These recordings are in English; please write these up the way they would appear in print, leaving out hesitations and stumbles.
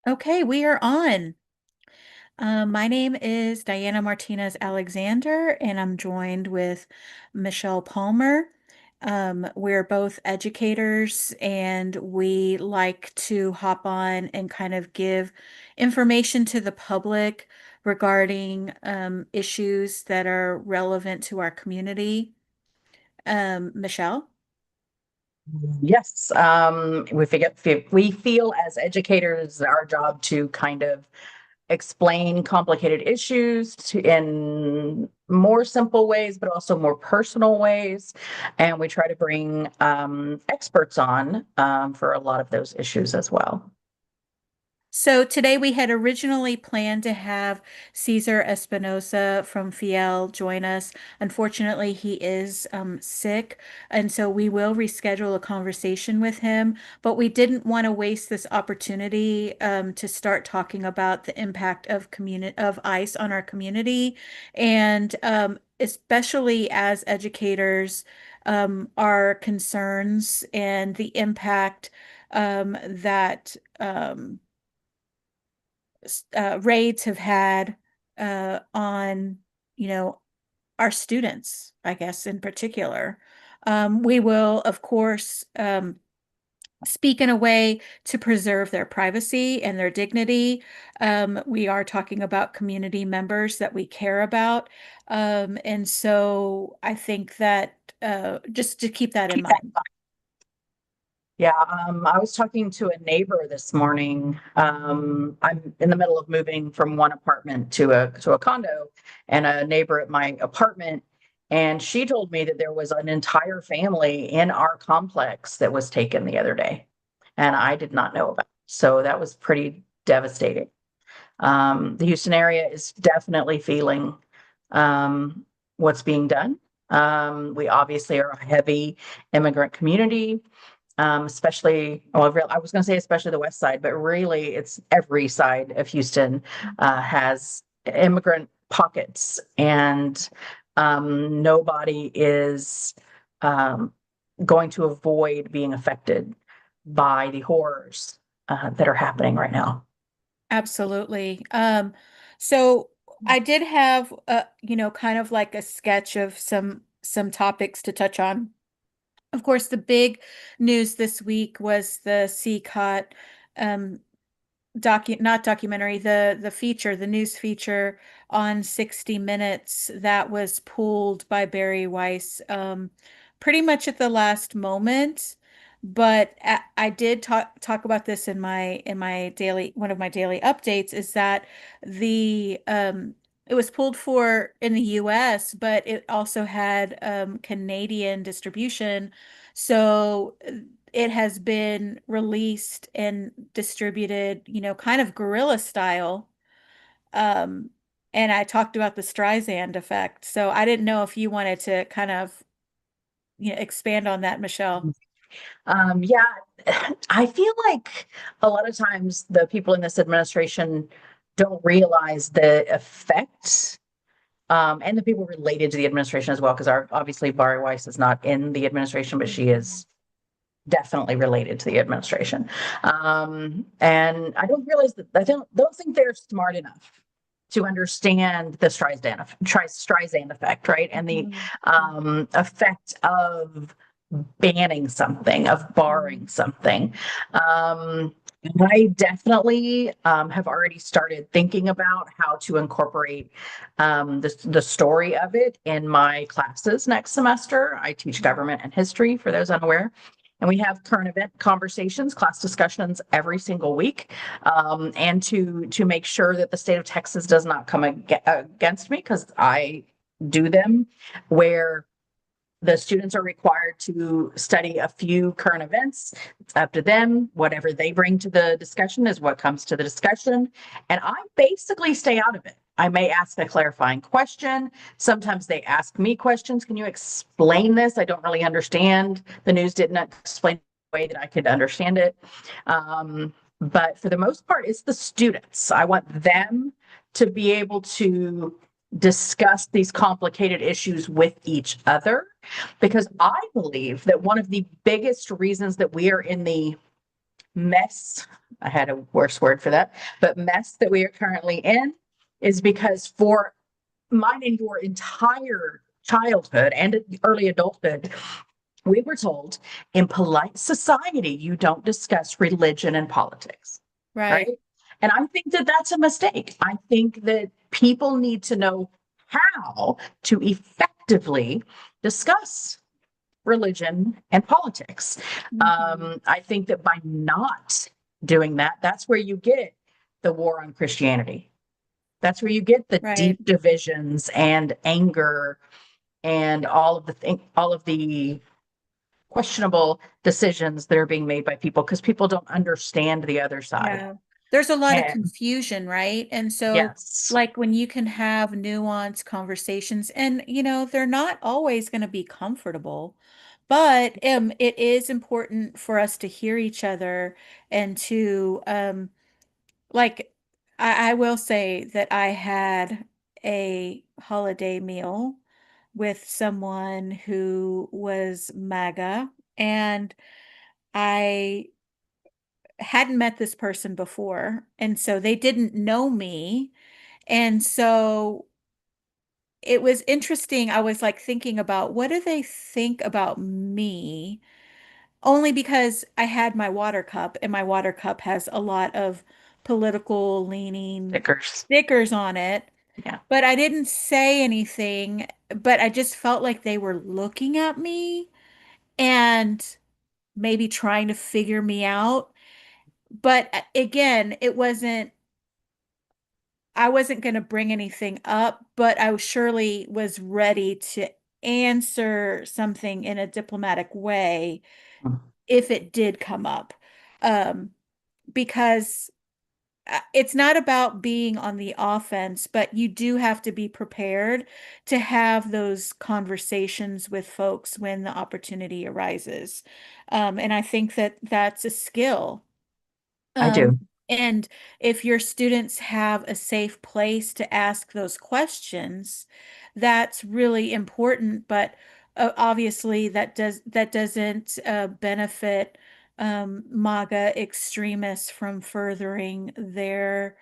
Okay, we are on. My name is Diana Martinez Alexander, and I'm joined with Michelle Palmer. We're both educators, and we like to hop on and kind of give information to the public regarding issues that are relevant to our community. Michelle? Yes, we feel as educators our job to kind of explain complicated issues in more simple ways, but also more personal ways. And we try to bring experts on for a lot of those issues as well. So today we had originally planned to have Cesar Espinoza from Fiel join us. Unfortunately, he is sick, and so we will reschedule a conversation with him. But we didn't want to waste this opportunity to start talking about the impact of ICE on our community, and especially as educators, our concerns and the impact that raids have had on, you know, our students, I guess, in particular. We will, of course, speak in a way to preserve their privacy and their dignity. We are talking about community members that we care about. And so I think that just to keep that in mind. Yeah, I was talking to a neighbor this morning. I'm in the middle of moving from one apartment to a condo, and a neighbor at my apartment, and she told me that there was an entire family in our complex that was taken the other day, and I did not know about it. So that was pretty devastating. The Houston area is definitely feeling what's being done. We obviously are a heavy immigrant community, especially, I was going to say especially the west side, but really it's every side of Houston has immigrant pockets, and nobody is um, going to avoid being affected by the horrors that are happening right now. Absolutely. So I did have kind of like a sketch of some topics to touch on. Of course, the big news this week was the CCOT um not documentary, the feature, the news feature on 60 Minutes that was pulled by Barry Weiss pretty much at the last moment. But I did talk about this in my daily one of my daily updates is that the it was pulled for in the US, but it also had Canadian distribution. So it has been released and distributed, kind of guerrilla style. Um, and I talked about the Streisand effect. So I didn't know if you wanted to kind of, expand on that, Michelle. Yeah, I feel like a lot of times the people in this administration don't realize the effect, and the people related to the administration as well, because our obviously Bari Weiss is not in the administration, but she is definitely related to the administration. And I don't realize that I don't think they're smart enough to understand the Streisand effect, right? And the Mhm. effect of banning something, of barring Mhm. something. Um, I definitely have already started thinking about how to incorporate the story of it in my classes next semester. I teach government and history for those unaware. And we have current event conversations, class discussions every single week, and to make sure that the state of Texas does not come against me, because I do them, where the students are required to study a few current events. It's up to them. Whatever they bring to the discussion is what comes to the discussion. And I basically stay out of it. I may ask a clarifying question. Sometimes they ask me questions. Can you explain this? I don't really understand. The news didn't explain the way that I could understand it. But for the most part, it's the students. I want them to be able to discuss these complicated issues with each other, because I believe that one of the biggest reasons that we are in the mess, I had a worse word for that, but mess that we are currently in is because for mine and your entire childhood and early adulthood, we were told in polite society, you don't discuss religion and politics, Right. right? And I think that that's a mistake. I think that people need to know how to effectively discuss religion and politics. Mhm. I think that by not doing that, that's where you get the war on Christianity. That's where you get the Right. deep divisions and anger and all of the questionable decisions that are being made by people because people don't understand the other side. Yeah. There's a lot of And confusion, right? And so, yes, like, when you can have nuanced conversations, and, they're not always going to be comfortable, but it is important for us to hear each other and to, like, I will say that I had a holiday meal with someone who was MAGA, and I hadn't met this person before, and so they didn't know me. And so it was interesting. I was like thinking about what do they think about me? Only because I had my water cup, and my water cup has a lot of political leaning stickers. stickers on it. Yeah. But I didn't say anything, but I just felt like they were looking at me and maybe trying to figure me out. But again, I wasn't going to bring anything up, but I surely was ready to answer something in a diplomatic way if it did come up. Um, because it's not about being on the offense, but you do have to be prepared to have those conversations with folks when the opportunity arises. And I think that that's a skill. I Um, do. and if your students have a safe place to ask those questions, that's really important. But obviously, that doesn't benefit MAGA extremists from furthering their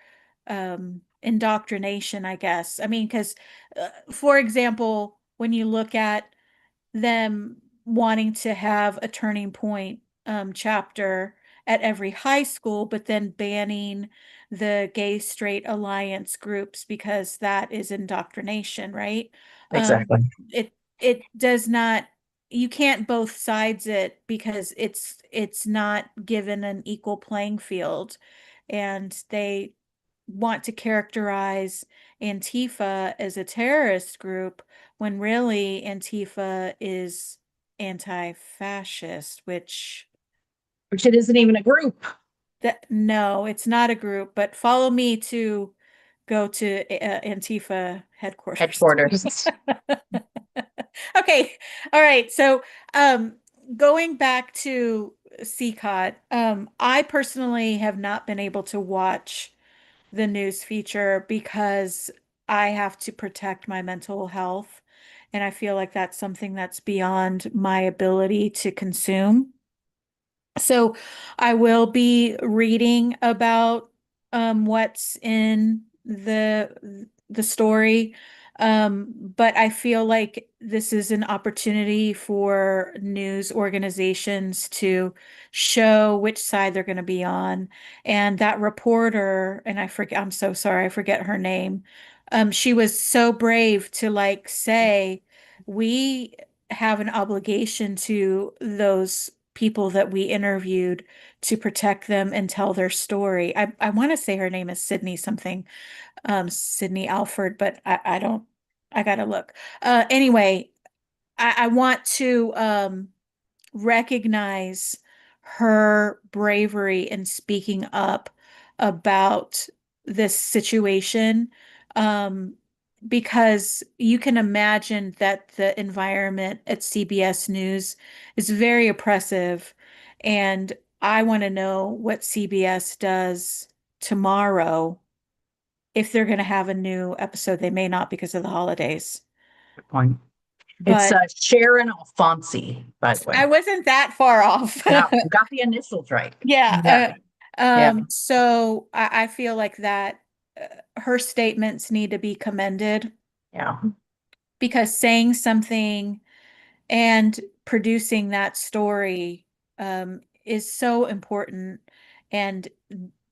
indoctrination, I guess. I mean, because, for example, when you look at them wanting to have a turning point chapter at every high school, but then banning the gay straight alliance groups because that is indoctrination, right? Um, Exactly. it does not, you can't both sides it because it's not given an equal playing field, and they want to characterize Antifa as a terrorist group when really Antifa is anti-fascist, which Which it isn't even a group that no, it's not a group, but follow me to go to Antifa headquarters. headquarters. Okay. All right. So, um, going back to CCOT, I personally have not been able to watch the news feature because I have to protect my mental health. And I feel like that's something that's beyond my ability to consume. So I will be reading about what's in the story. But I feel like this is an opportunity for news organizations to show which side they're going to be on. And that reporter, and I forget, I'm so sorry, I forget her name. She was so brave to like say, we have an obligation to those people that we interviewed to protect them and tell their story. I want to say her name is Sydney something, Sydney Alford, but I don't, I gotta look. Anyway, I want to recognize her bravery in speaking up about this situation, um, because you can imagine that the environment at CBS News is very oppressive, and I want to know what CBS does tomorrow if they're going to have a new episode. They may not because of the holidays. Good point. It's but Sharon Alfonsi, by the way. I wasn't that far off. Got the initials right. Yeah, Yeah. yeah, So I feel like that her statements need to be commended yeah. because saying something and producing that story is so important, and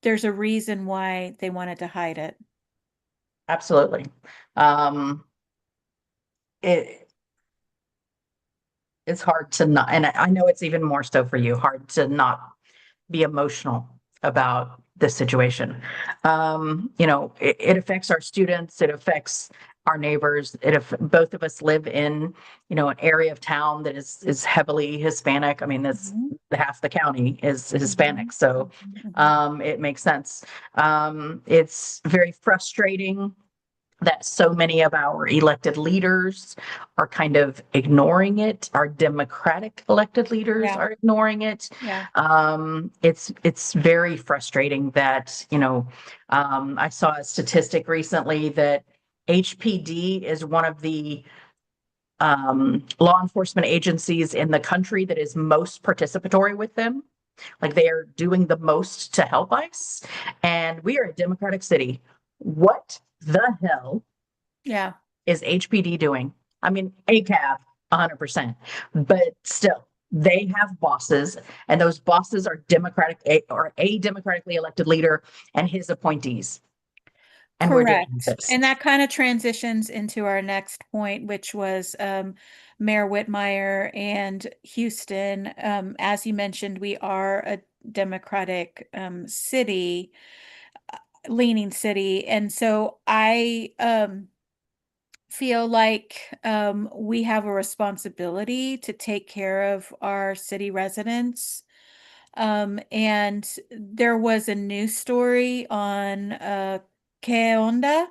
there's a reason why they wanted to hide it. Absolutely. Um, it it's hard to not, and I know it's even more so for you, hard to not be emotional about this situation. It affects our students, it affects our neighbors. Both of us live in, an area of town that is heavily Hispanic. I mean, that's Mhm, half the county is Hispanic, mhm, so mhm, mhm. it makes sense. It's very frustrating that so many of our elected leaders are kind of ignoring it. Our Democratic elected leaders Yeah, are ignoring it. yeah, It's very frustrating that I saw a statistic recently that HPD is one of the law enforcement agencies in the country that is most participatory with them. Like they are doing the most to help ICE, and we are a Democratic city. What the hell yeah. is HPD doing? I mean, ACAB, 100%, but still, they have bosses, and those bosses are a democratically elected leader and his appointees, and we're doing Correct. this. And that kind of transitions into our next point, which was Mayor Whitmire and Houston. As you mentioned, we are a Democratic city, leaning city. And so I feel like we have a responsibility to take care of our city residents. And there was a news story on Que Onda,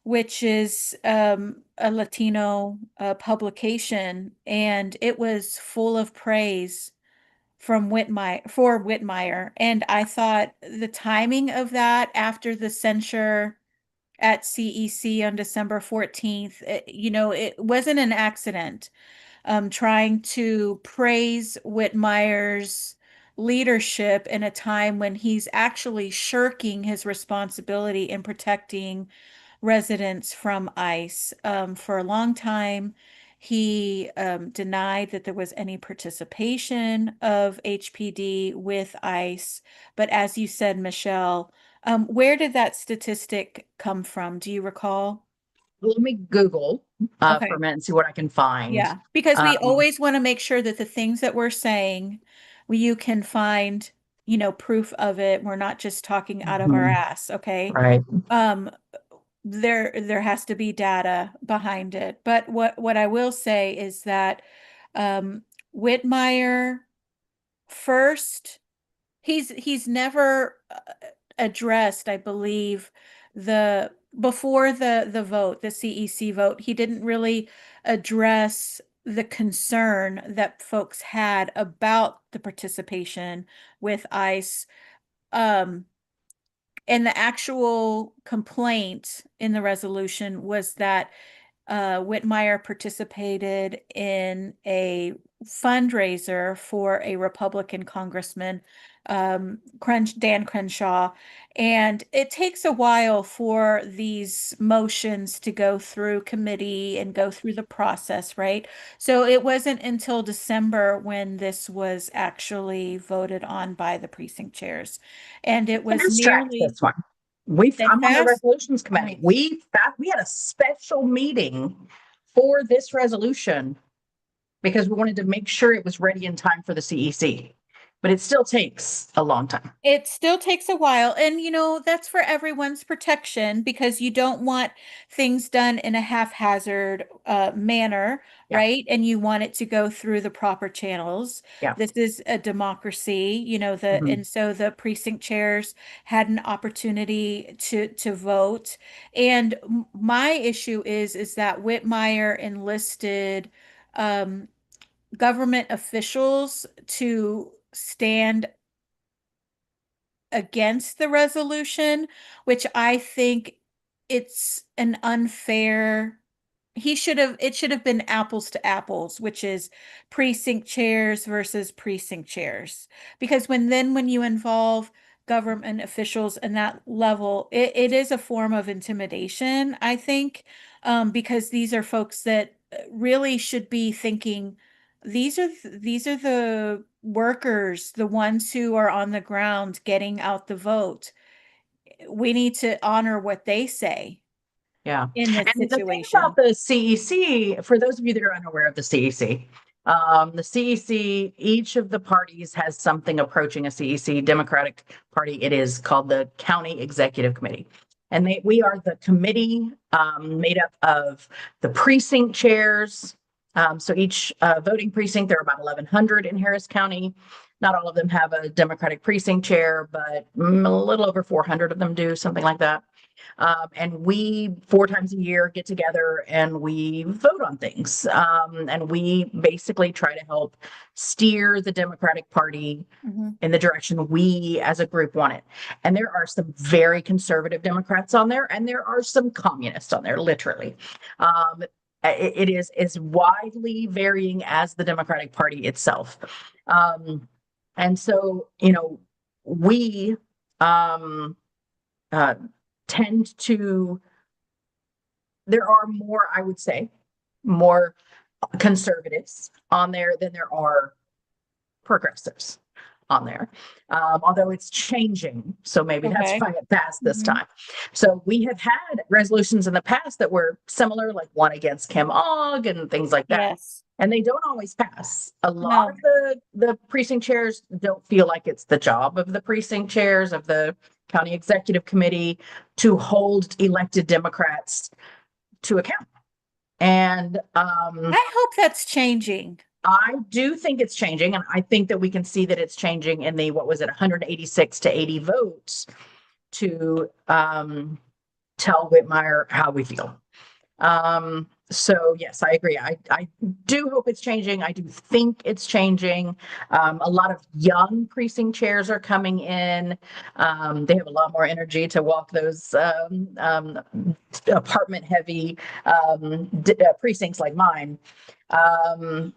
which is a Latino publication, and it was full of praise from Whitmire. And I thought the timing of that after the censure at CEC on December 14th, it wasn't an accident. Trying to praise Whitmire's leadership in a time when he's actually shirking his responsibility in protecting residents from ICE. For a long time, he denied that there was any participation of HPD with ICE. But as you said, Michelle, where did that statistic come from? Do you recall? Let me Google for a Okay. minute and see what I can find. Yeah, because we Um, always want to make sure that the things that we're saying, you can find, proof of it. We're not just talking out of our mhm, ass, okay? right. Um, there has to be data behind it. But what I will say is that um Whitmire first, he's never addressed, I believe, the before the vote, the CEC vote, he didn't really address the concern that folks had about the participation with ICE. Um, and the actual complaint in the resolution was that Whitmire participated in a fundraiser for a Republican congressman, Dan Crenshaw. And it takes a while for these motions to go through committee and go through the process, right? So it wasn't until December when this was actually voted on by the precinct chairs. And it was Fast track nearly, this one. We they I'm on the fast. resolutions committee. Nice. We had a special meeting for this resolution because we wanted to make sure it was ready in time for the CEC. But it still takes a long time. It still takes a while, and that's for everyone's protection because you don't want things done in a haphazard manner, Yeah. right? And you want it to go through the proper channels. Yeah. This is a democracy, Mhm. and so the precinct chairs had an opportunity to vote. And my issue is that Whitmire enlisted um, government officials to stand against the resolution, which I think it's an unfair. it should have been apples to apples, which is precinct chairs versus precinct chairs. Because when you involve government officials in that level, it is a form of intimidation, I think, because these are folks that really should be thinking, these are the workers, the ones who are on the ground getting out the vote. We need to honor what they say Yeah. in this And the thing about situation. the CEC, for those of you that are unaware of the CEC, each of the parties has something approaching a CEC. Democratic Party, it is called the County Executive Committee. And we are the committee made up of the precinct chairs. So each voting precinct, there are about 1,100 in Harris County. Not all of them have a Democratic precinct chair, but a little over 400 of them do, something like that. And we 4 times a year get together and we vote on things. And we basically try to help steer the Democratic Party Mhm. in the direction we as a group want it. And there are some very conservative Democrats on there, and there are some communists on there, literally. It is as widely varying as the Democratic Party itself. And so, we um, uh, tend to, there are more, I would say, more conservatives on there than there are progressives on there. Although it's changing. So maybe that's Okay. why it passed this Mhm. time. So we have had resolutions in the past that were similar, like one against Kim Ogg and things like that. Yes. And they don't always pass. A lot of No. the precinct chairs don't feel like it's the job of the precinct chairs of the county executive committee to hold elected Democrats to account. And I hope that's changing. I do think it's changing, and I think that we can see that it's changing in the, what was it, 186 to 80 votes to tell Whitmire how we feel. So yes, I agree. I do hope it's changing. I do think it's changing. A lot of young precinct chairs are coming in. They have a lot more energy to walk those apartment heavy precincts like mine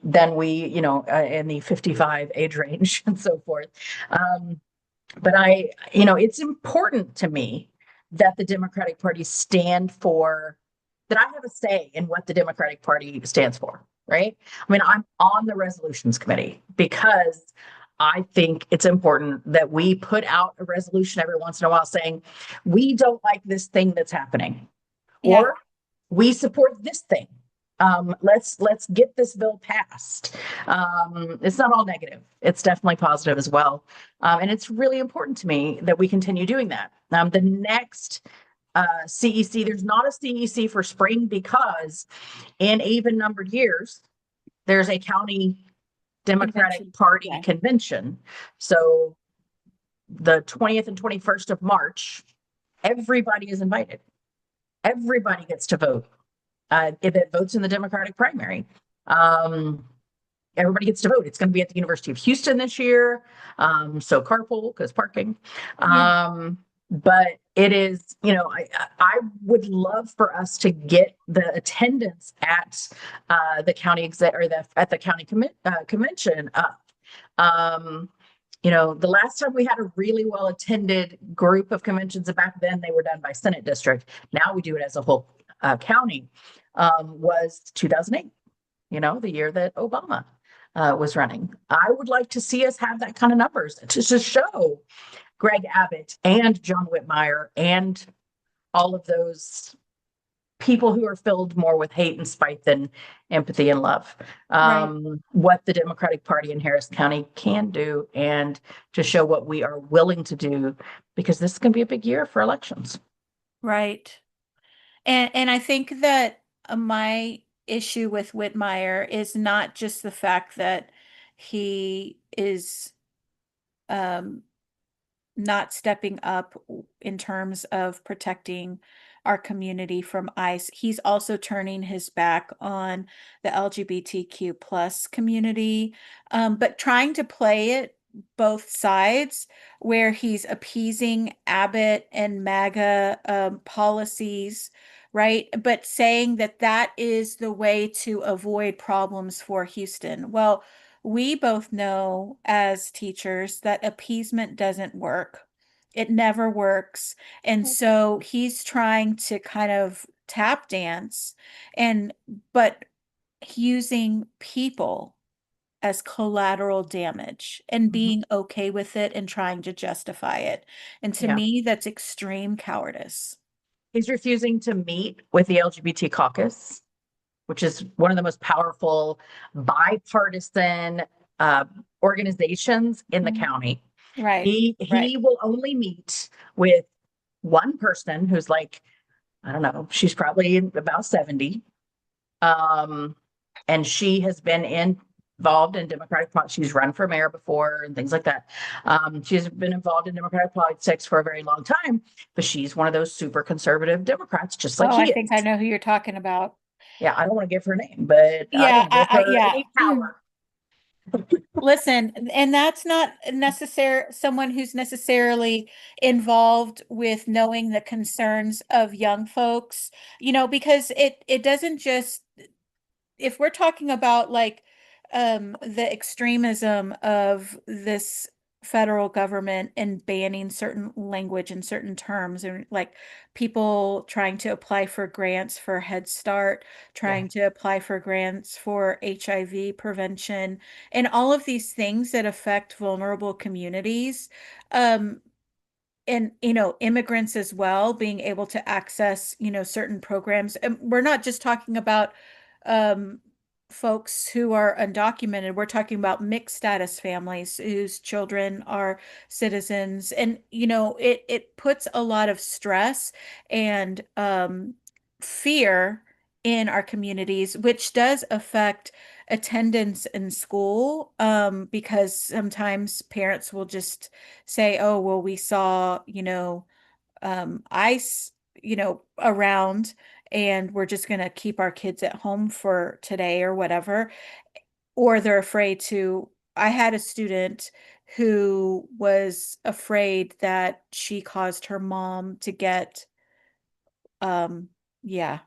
than we, in the 55 age range and so forth. But it's important to me that the Democratic Party stand for, that I have a say in what the Democratic Party stands for, right? I mean, I'm on the resolutions committee because I think it's important that we put out a resolution every once in a while saying, we don't like this thing that's happening, Yeah. or we support this thing. Let's get this bill passed. It's not all negative. It's definitely positive as well. And it's really important to me that we continue doing that. The next CEC, there's not a CEC for spring because in even numbered years, there's a county Democratic Convention. Party Okay. convention. So the 20th and 21st of March, everybody is invited. Everybody gets to vote if it votes in the Democratic primary. Everybody gets to vote. It's going to be at the University of Houston this year. So carpool because parking. Yeah. But it is, I would love for us to get the attendance at the county exec or at the county convention up. The last time we had a really well attended group of conventions, and back then they were done by Senate district. Now we do it as a whole county. Was 2008. The year that Obama was running. I would like to see us have that kind of numbers to show Greg Abbott and John Whitmire and all of those people who are filled more with hate and spite than empathy and love. Right. What the Democratic Party in Harris County can do, and to show what we are willing to do, because this is going to be a big year for elections. Right. And I think that my issue with Whitmire is not just the fact that he is um not stepping up in terms of protecting our community from ICE. He's also turning his back on the LGBTQ plus community, but trying to play it both sides, where he's appeasing Abbott and MAGA policies, right? But saying that that is the way to avoid problems for Houston. Well, we both know as teachers that appeasement doesn't work. It never works. And so he's trying to kind of tap dance and but using people as collateral damage and Mhm. being okay with it and trying to justify it. And to Yeah. me, that's extreme cowardice. He's refusing to meet with the LGBT caucus, which is one of the most powerful bipartisan uh, organizations in the Mhm. county. Right, right. He will only meet with one person who's like, I don't know, she's probably about 70. Um, and she has been involved in she's run for mayor before and things like that. She's been involved in Democratic politics for a very long time, but she's one of those super conservative Democrats, just like Oh, I he think I is. know who you're talking about. Yeah, I don't want to give her name, but I don't Yeah, want to give her yeah. any power. Listen, and that's not necessary someone who's necessarily involved with knowing the concerns of young folks, because it doesn't just if we're talking about like the extremism of this federal government and banning certain language and certain terms and like people trying to apply for grants for Head Start, Yeah. trying to apply for grants for HIV prevention and all of these things that affect vulnerable communities. Um, and immigrants as well being able to access certain programs, and we're not just talking about um folks who are undocumented. We're talking about mixed status families whose children are citizens, and it puts a lot of stress and fear in our communities, which does affect attendance in school, because sometimes parents will just say, oh, well, we saw, ice, around, and we're just going to keep our kids at home for today or whatever. Or they're afraid to. I had a student who was afraid that she caused her mom to get, um, yeah,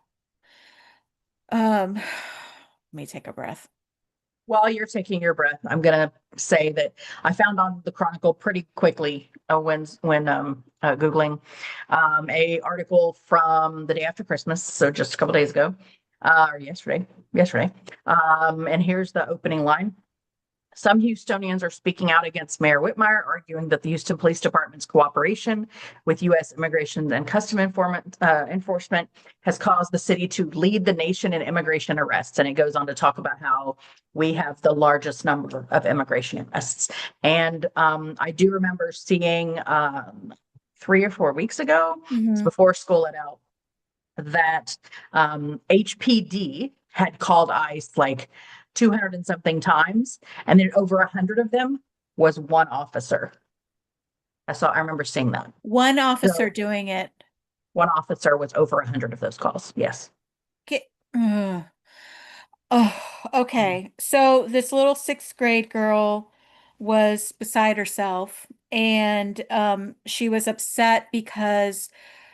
let me take a breath. While you're taking your breath, I'm gonna say that I found on the Chronicle pretty quickly when googling a article from the day after Christmas, so just a couple days ago, or yesterday. And here's the opening line. Some Houstonians are speaking out against Mayor Whitmire, arguing that the Houston Police Department's cooperation with U.S. Immigration and Enforcement has caused the city to lead the nation in immigration arrests. And it goes on to talk about how we have the largest number of immigration arrests. And I do remember seeing 3 or 4 weeks ago, it's Hmm. before school let out, that HPD had called ICE like 200 and something times, and then over 100 of them was one officer. I remember seeing that. One officer So doing it. one officer was over 100 of those calls. Yes. Get, ugh. Oh, okay. So this little sixth grade girl was beside herself, and she was upset because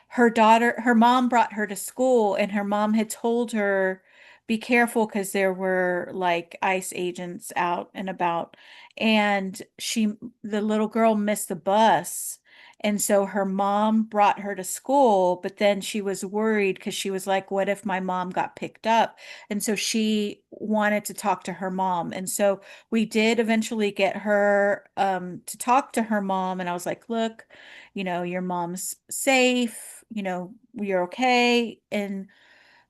her mom brought her to school, and her mom had told her, be careful because there were like ICE agents out and about. And the little girl missed the bus. And so her mom brought her to school, but then she was worried because she was like, what if my mom got picked up? And so she wanted to talk to her mom. And so we did eventually get her to talk to her mom. And I was like, look, your mom's safe, you're okay. And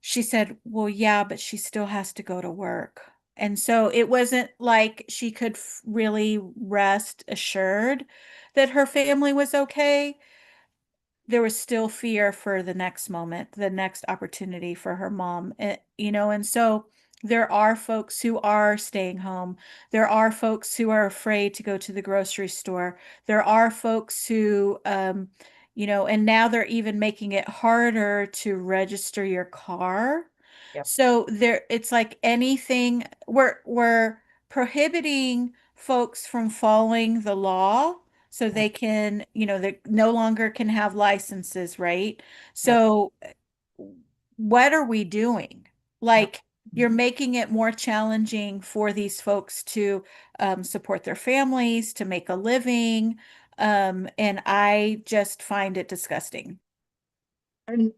she said, well, yeah, but she still has to go to work. And so it wasn't like she could really rest assured that her family was okay. There was still fear for the next moment, the next opportunity for her mom. And so there are folks who are staying home. There are folks who are afraid to go to the grocery store. There are folks who, and now they're even making it harder to register your car. Yep. So it's like anything, we're prohibiting folks from following the law so Yep. they can, they no longer can have licenses, right? Yep. So what are we doing? Yep. Like, you're making it more challenging for these folks to support their families, to make a living. And I just find it disgusting. And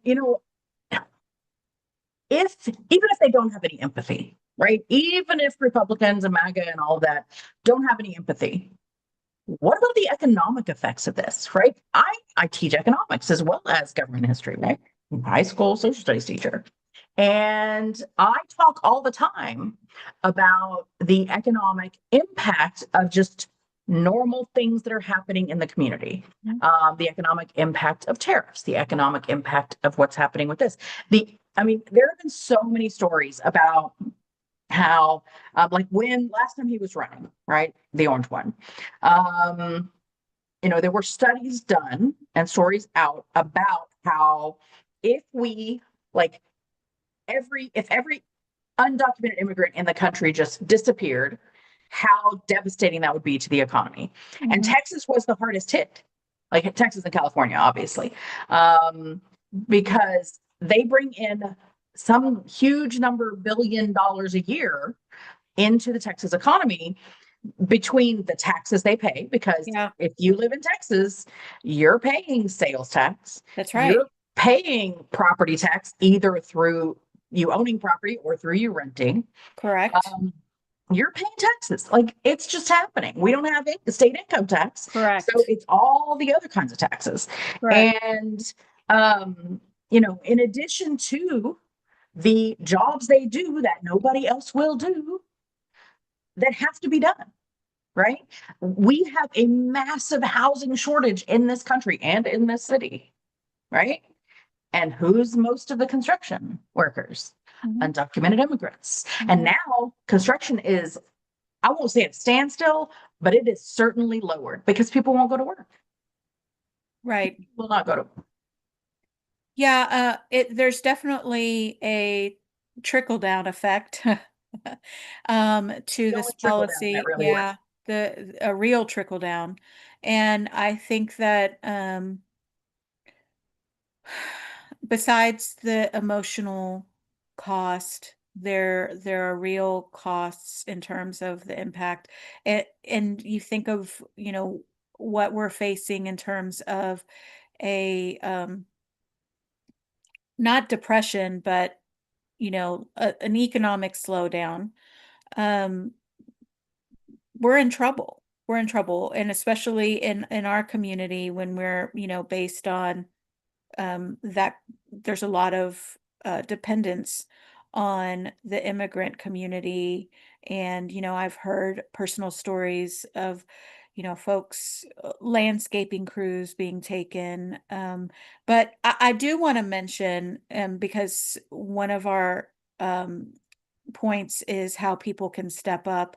if even if they don't have any empathy, right? Even if Republicans and MAGA and all that don't have any empathy, what about the economic effects of this, right? I teach economics as well as government history, right? I'm a high school social studies teacher. And I talk all the time about the economic impact of just normal things that are happening in the community, Mhm. the economic impact of tariffs, the economic impact of what's happening with this. I mean, there have been so many stories about how, like when last time he was running, right, the orange one, um, there were studies done and stories out about how if we like if every undocumented immigrant in the country just disappeared, how devastating that would be to the economy. And Mhm. Texas was the hardest hit, like Texas and California, obviously, um, because they bring in some huge number $1 billion a year into the Texas economy between the taxes they pay, because Yeah, if you live in Texas, you're paying sales tax, that's right. you're paying property tax either through you owning property or through you renting. Correct. Um, you're paying taxes. Like it's just happening. We don't have state income tax. So Correct. it's all the other kinds of taxes. Correct. And, um, in addition to the jobs they do that nobody else will do that have to be done, right? We have a massive housing shortage in this country and in this city, right? And who's most of the construction workers? Mhm. Undocumented immigrants. And Mhm. now construction is, I won't say a standstill, but it is certainly lowered because people won't go to work. Right. People will not go to work. Yeah, there's definitely a trickle down effect to The this only trickle down that policy. really works. Yeah, the a real trickle down. And I think that besides the emotional cost, there are real costs in terms of the impact. And you think of, what we're facing in terms of a not depression, but an economic slowdown. um, we're in trouble. We're in trouble, and especially in our community when we're, based on that there's a lot of dependence on the immigrant community. And, I've heard personal stories of, folks, landscaping crews being taken. But I do want to mention, because one of our points is how people can step up,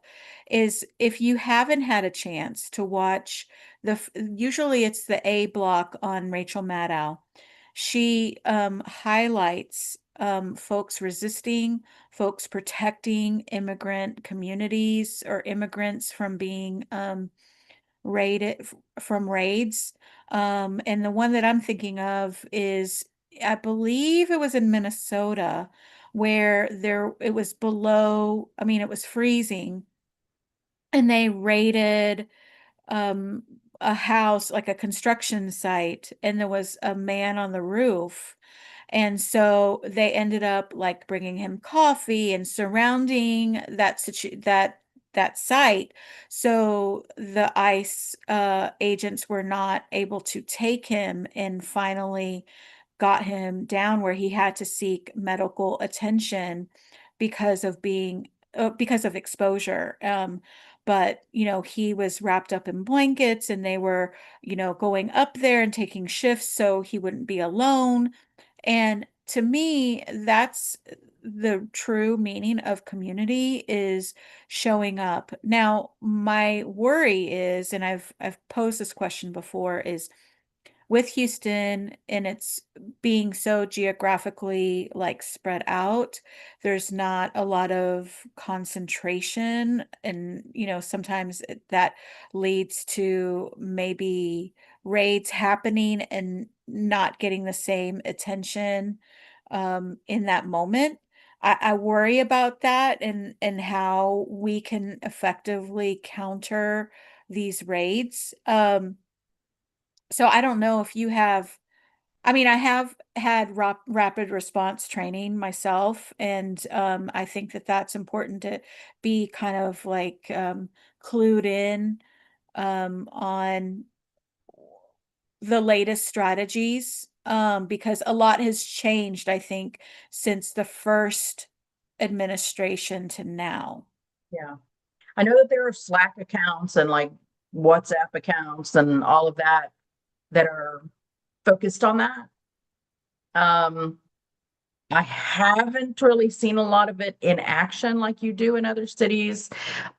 is if you haven't had a chance to watch usually it's the A block on Rachel Maddow. She highlights folks resisting, folks protecting immigrant communities or immigrants from being from raids. And the one that I'm thinking of is, I believe it was in Minnesota, where it was below, I mean, it was freezing, and they raided um a house, like a construction site, and there was a man on the roof. And so they ended up like bringing him coffee and surrounding that site, so the ICE agents were not able to take him, and finally got him down where he had to seek medical attention because of because of exposure. But he was wrapped up in blankets, and they were, going up there and taking shifts so he wouldn't be alone. And to me, that's the true meaning of community, is showing up. Now, my worry is, and I've posed this question before, is with Houston and it's being so geographically like spread out, there's not a lot of concentration. And, sometimes that leads to maybe raids happening and not getting the same attention. in that moment. I worry about that and how we can effectively counter these raids. So I don't know if you have, I mean, I have had rapid response training myself, and I think that that's important to be kind of like clued in on the latest strategies, because a lot has changed, I think, since the first administration to now. Yeah. I know that there are Slack accounts and like WhatsApp accounts and all of that that are focused on that. Um, I haven't really seen a lot of it in action like you do in other cities.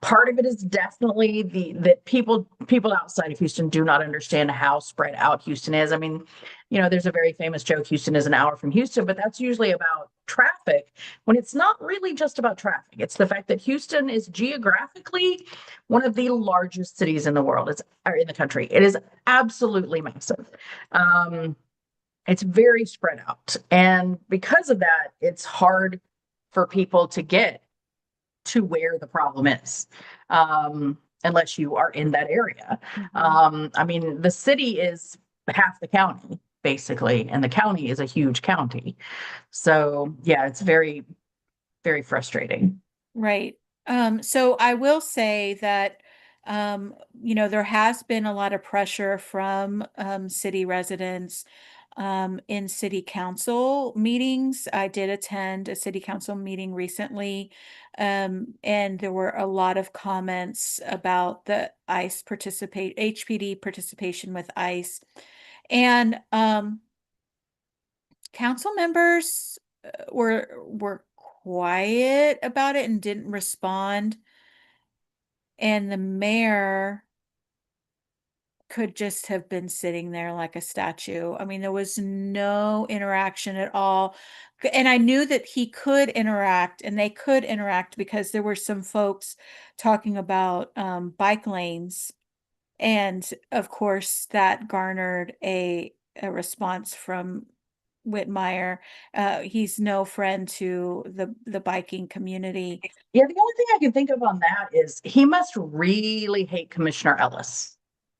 Part of it is definitely the that people outside of Houston do not understand how spread out Houston is. I mean, there's a very famous joke, Houston is an hour from Houston, but that's usually about traffic when it's not really just about traffic. It's the fact that Houston is geographically one of the largest cities in the world. It's or in the country. It is absolutely massive. It's very spread out. And because of that, it's hard for people to get to where the problem is, unless you are in that area. Mhm. I mean, the city is half the county, basically, and the county is a huge county. So, yeah, it's very, very frustrating. Right. So I will say that, there has been a lot of pressure from city residents in city council meetings. I did attend a city council meeting recently, and there were a lot of comments about the ICE participate HPD participation with ICE, and council members were quiet about it and didn't respond, and the mayor could just have been sitting there like a statue. I mean, there was no interaction at all. And I knew that he could interact and they could interact because there were some folks talking about bike lanes. And of course, that garnered a response from Whitmire. He's no friend to the biking community. Yeah, the only thing I can think of on that is he must really hate Commissioner Ellis,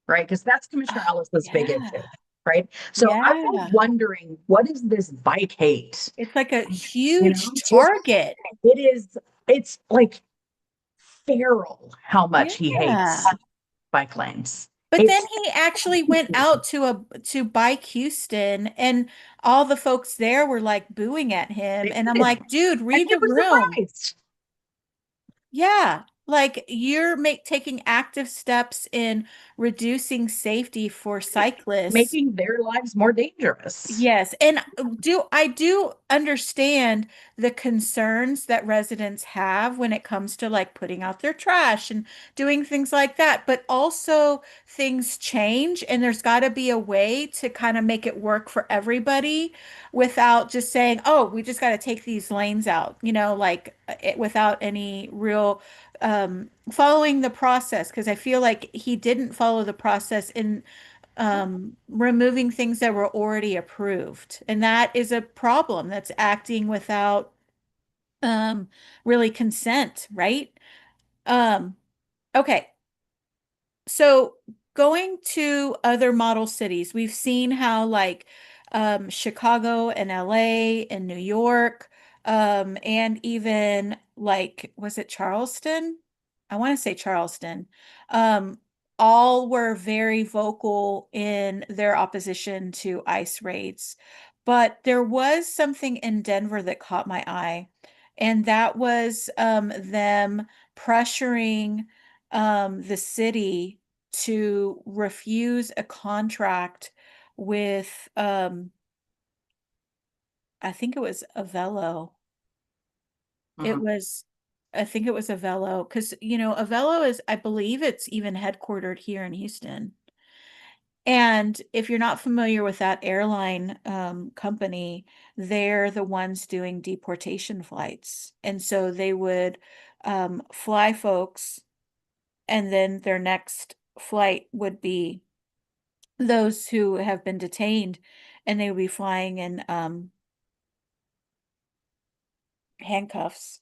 right? Because that's Commissioner Oh, Ellis's big yeah. issue, right? So I've been Yeah. wondering, what is this bike hate? It's like a You huge know, just target. it is, it's like feral how much he hates Yeah. bike lanes. But then It's he actually went out to Bike Houston, and all the folks there were like booing at him. they And I'm did. like, dude, And read they the were room. surprised. Yeah. Like you're taking active steps in reducing safety for cyclists. Making their lives more dangerous. Yes, and I do understand the concerns that residents have when it comes to like putting out their trash and doing things like that, but also things change and there's got to be a way to kind of make it work for everybody without just saying, "Oh, we just got to take these lanes out," like without any real following the process, because I feel like he didn't follow the process in removing things that were already approved. And that is a problem. That's acting without um, really consent, right? Um, okay. So going to other model cities, we've seen how like Chicago and LA and New York, and even like, was it Charleston? I want to say Charleston. Um, all were very vocal in their opposition to ICE raids. But there was something in Denver that caught my eye, and that was them pressuring the city to refuse a contract with I think it was Avello. It Mhm. was I think it was Avello because Avello is, I believe it's even headquartered here in Houston. And if you're not familiar with that airline company, they're the ones doing deportation flights. And so they would fly folks, and then their next flight would be those who have been detained, and they would be flying in handcuffs.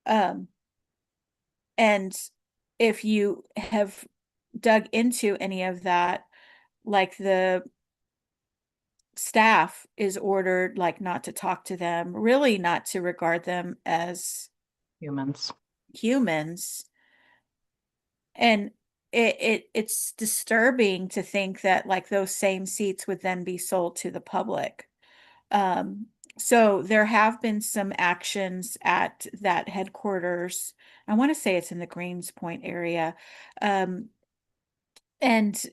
Um, and if you have dug into any of that, like the staff is ordered like not to talk to them, really not to regard them as Humans. humans. And it's disturbing to think that like those same seats would then be sold to the public. Um, so there have been some actions at that headquarters. I want to say it's in the Greens Point area. Um, and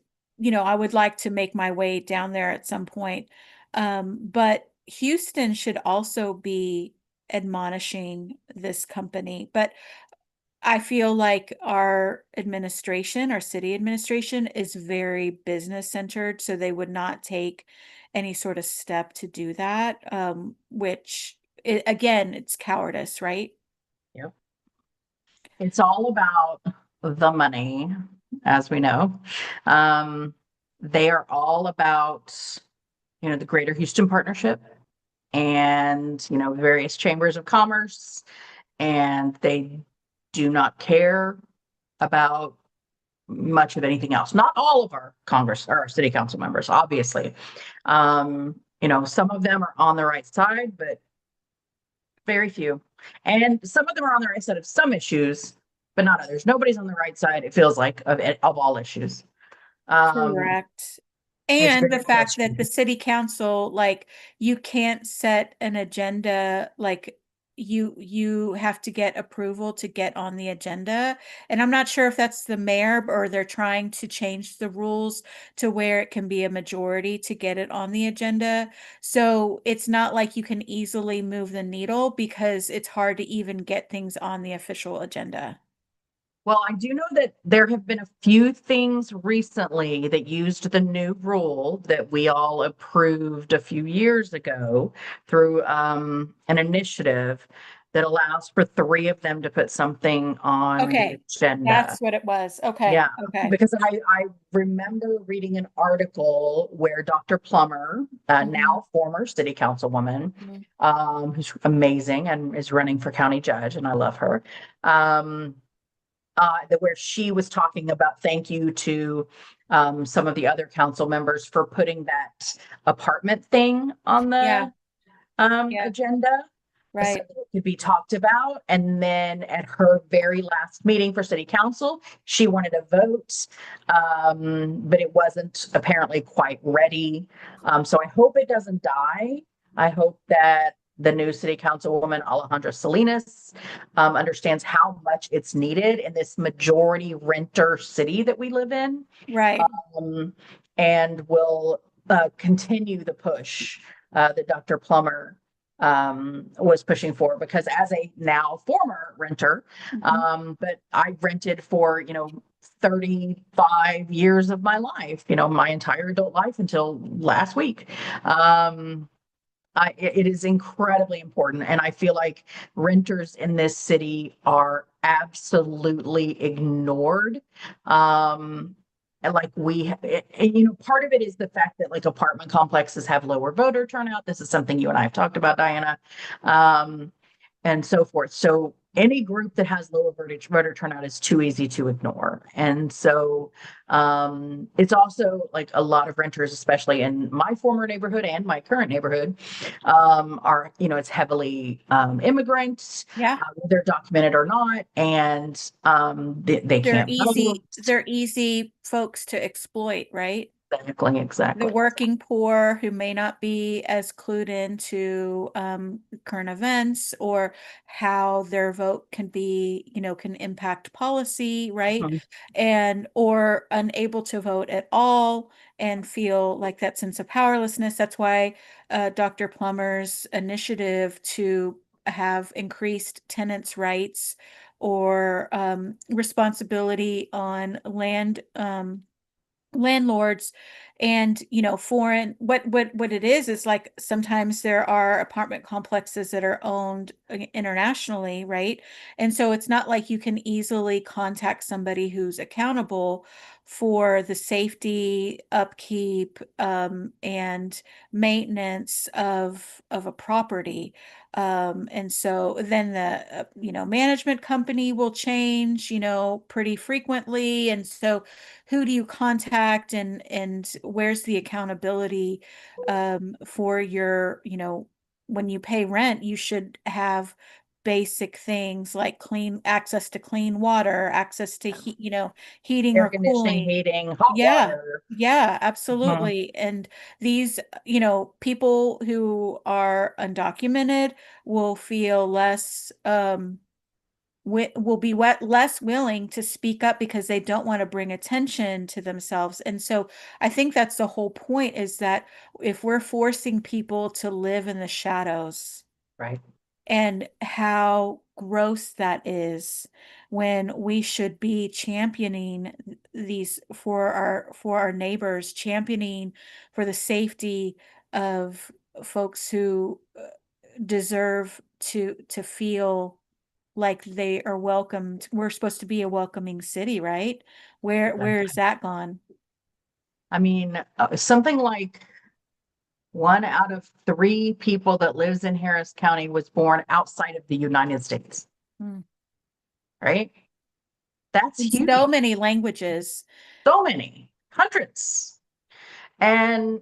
I would like to make my way down there at some point. But Houston should also be admonishing this company. But I feel like our administration, our city administration, is very business centered, so they would not take any sort of step to do that, which again, it's cowardice, right? Yep. It's all about the money, as we know. Um, they are all about, the Greater Houston Partnership and, various chambers of commerce, and they do not care about much of anything else. Not all of our Congress or our city council members, obviously. Some of them are on the right side, but very few. And some of them are on the right side of some issues, but not others. Nobody's on the right side, it feels like, of all issues. Um, Correct. it's And the very fact that the frustrating. city council, like, you can't set an agenda, like you have to get approval to get on the agenda. And I'm not sure if that's the mayor or they're trying to change the rules to where it can be a majority to get it on the agenda. So it's not like you can easily move the needle because it's hard to even get things on the official agenda. Well, I do know that there have been a few things recently that used the new rule that we all approved a few years ago through an initiative that allows for three of them to put something on the Okay, agenda. that's what it was. Yeah, Okay, okay. because I remember reading an article where Dr. Plummer, Mhm. now former city councilwoman, Mhm. who's amazing and is running for county judge, and I love her. Um, where she was talking about thank you to some of the other council members for putting that apartment thing on Yeah, the yeah, agenda so right, that it could be talked about. And then at her very last meeting for city council, she wanted a vote, but it wasn't apparently quite ready. So I hope it doesn't die. I hope that the new city councilwoman Alejandra Salinas understands how much it's needed in this majority renter city that we live in, right, um, and will continue the push that Dr. Plummer was pushing for. Because as a now former renter, mhm, but I rented for 35 years of my life, my entire adult life until last week. It is incredibly important. And I feel like renters in this city are absolutely ignored. And like part of it is the fact that like apartment complexes have lower voter turnout. This is something you and I have talked about, Diana. Um, and so forth. So any group that has lower voter turnout is too easy to ignore. And so it's also like a lot of renters, especially in my former neighborhood and my current neighborhood, are, it's heavily immigrants, yeah. they're documented or not, and they can't vote. They're easy folks to exploit, right? Exactly, The exactly. working poor who may not be as clued into current events or how their vote can be, can impact policy, right? Mhm. And or unable to vote at all and feel like that sense of powerlessness. That's why Dr. Plummer's initiative to have increased tenants' rights or responsibility on landlords And, foreign, what it is like sometimes there are apartment complexes that are owned internationally, right? And so it's not like you can easily contact somebody who's accountable for the safety, upkeep, and maintenance of a property. And so then the, management company will change, pretty frequently. And so who do you contact, and where's the accountability, for your, when you pay rent, you should have basic things like clean access to clean water, access to heat, heating Air or conditioning, cooling. heating, hot Yeah. water. Yeah, Mhm. absolutely. And these, people who are undocumented will feel less, will be less willing to speak up because they don't want to bring attention to themselves. And so I think that's the whole point, is that if we're forcing people to live in the shadows, Right. and how gross that is, when we should be championing these for our neighbors, championing for the safety of folks who deserve to feel like they are welcomed. We're supposed to be a welcoming city, right? Where is Exactly. that gone? I mean, something like 1 out of 3 people that lives in Harris County was born outside of the United States, Hmm. right? That's In huge. so many languages. So many, hundreds. And,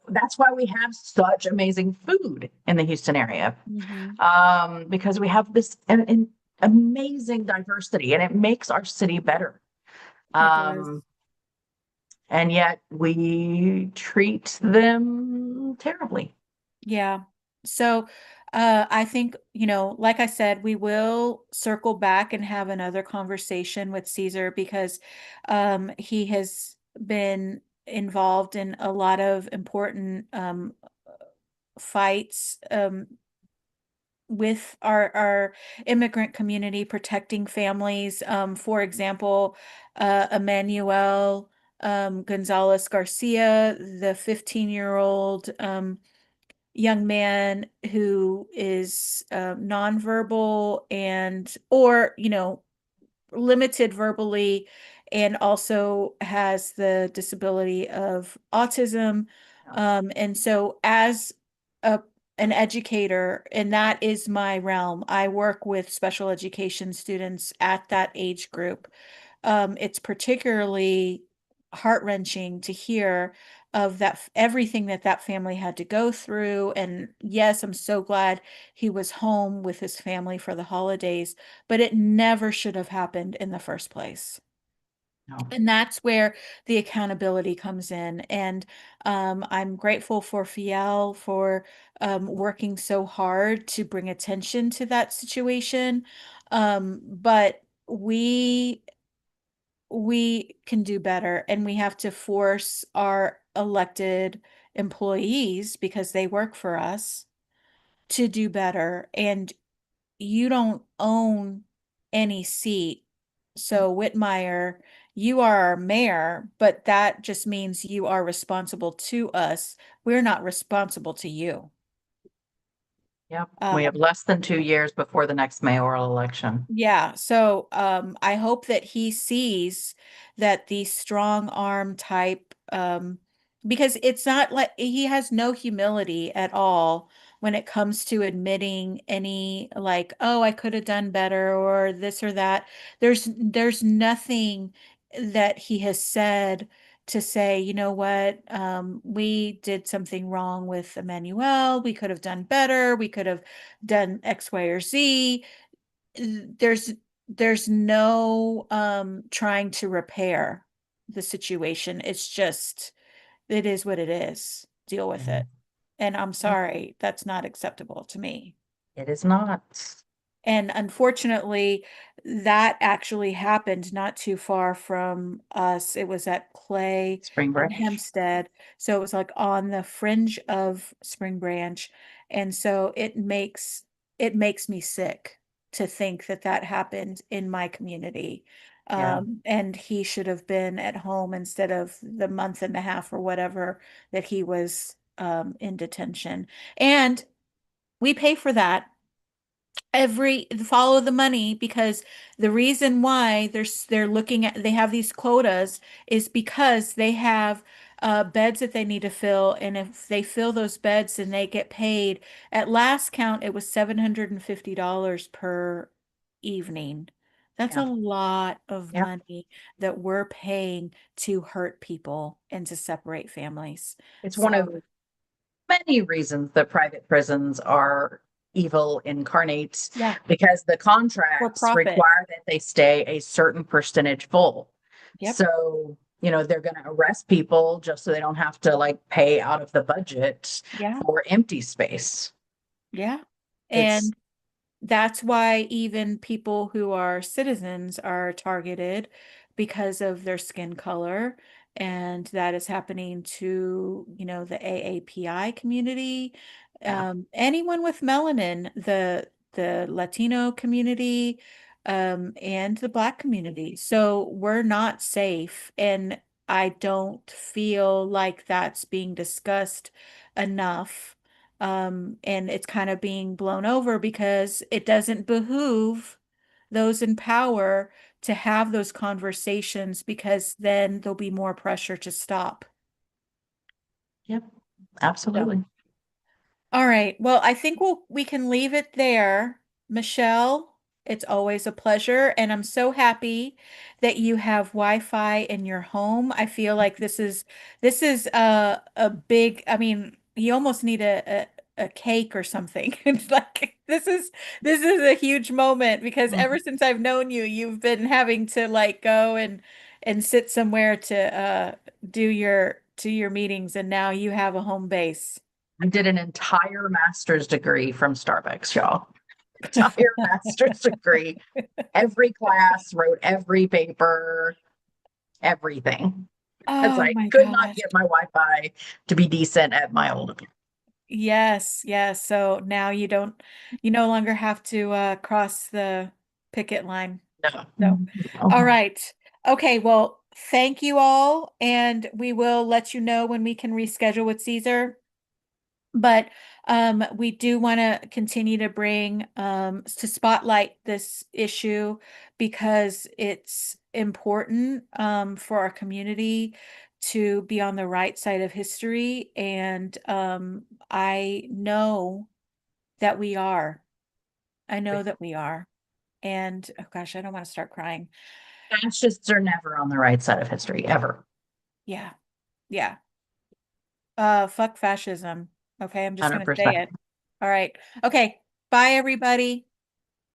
that's why we have such amazing food in the Houston area, Hmm. because we have this an amazing diversity and it makes our city better. It does. Um, and yet we treat them terribly. Yeah. So, I think, like I said, we will circle back and have another conversation with Caesar, because he has been involved in a lot of important fights, with our immigrant community, protecting families. For example, Emmanuel Gonzalez Garcia, the 15-year-old young man who is nonverbal, and or limited verbally, and also has the disability of autism. And so as a an educator, and that is my realm, I work with special education students at that age group. It's particularly heart-wrenching to hear of that, everything that that family had to go through. And yes, I'm so glad he was home with his family for the holidays, but it never should have happened in the first place. No, And that's where the accountability comes in. And I'm grateful for Fiel for working so hard to bring attention to that situation. But we can do better, and we have to force our elected employees, because they work for us, to do better. And you don't own any seat. So Whitmire, you are our mayor, but that just means you are responsible to us. We're not responsible to you. yep. We have Um, less than 2 years before the next mayoral election. Yeah, so I hope that he sees that the strong arm type, because it's not like he has no humility at all when it comes to admitting any, like, oh, I could have done better, or this or that. There's nothing that he has said to say, you know what, we did something wrong with Emmanuel. We could have done better. We could have done X, Y, or Z. there's there's no trying to repair the situation. It's just, it is what it is. Deal with Mhm. it. And I'm Yep. sorry, that's not acceptable to me. It is not. And unfortunately, that actually happened not too far from us. It was at Clay Spring and Branch. Hempstead. So it was like on the fringe of Spring Branch. And so it makes me sick to think that that happened in my community. Yeah. And he should have been at home instead of the month and a half or whatever that he was in detention. And we pay for that every follow the money because the reason why they're looking at they have these quotas is because they have beds that they need to fill, and if they fill those beds and they get paid, at last count it was $750 per evening. That's a Yeah. lot of Yeah. money that we're paying to hurt people and to separate families. It's one of So many reasons that private prisons are evil incarnate, yeah, because the for contracts profit. require that they stay a certain percentage full. Yep. So, they're going to arrest people just so they don't have to like pay out of the budget Yeah. for empty space. Yeah. It's, And that's why even people who are citizens are targeted because of their skin color. And that is happening to, the AAPI community, yeah. anyone with melanin, the Latino community, and the Black community. So we're not safe. And I don't feel like that's being discussed enough, and it's kind of being blown over because it doesn't behoove those in power to have those conversations because then there'll be more pressure to stop. Yep. So, Absolutely. all right. Well, I think we can leave it there. Michelle, it's always a pleasure, and I'm so happy that you have Wi-Fi in your home. I feel like this is a big, I mean, you almost need a cake or something. It's like this is a huge moment because ever Mhm. since I've known you, you've been having to like go and sit somewhere to do your meetings, and now you have a home base. I did an entire master's degree from Starbucks, y'all. Entire master's degree. Every class, wrote every paper, everything. Because Oh I my could not gosh. get my Wi-Fi to be decent at my old. Yes, yes. So now you no longer have to cross the picket line. No. So, all Oh, right. Okay, well, thank you all, and we will let you know when we can reschedule with Caesar. But we do want to continue to bring to spotlight this issue because it's important for our community to be on the right side of history. And I know that we are. I know that we are. And oh gosh, I don't want to start crying. fascists are never on the right side of history, ever. Yeah, yeah. Fuck fascism. Okay, I'm just gonna say 100%. it. All right. Okay. Bye, everybody.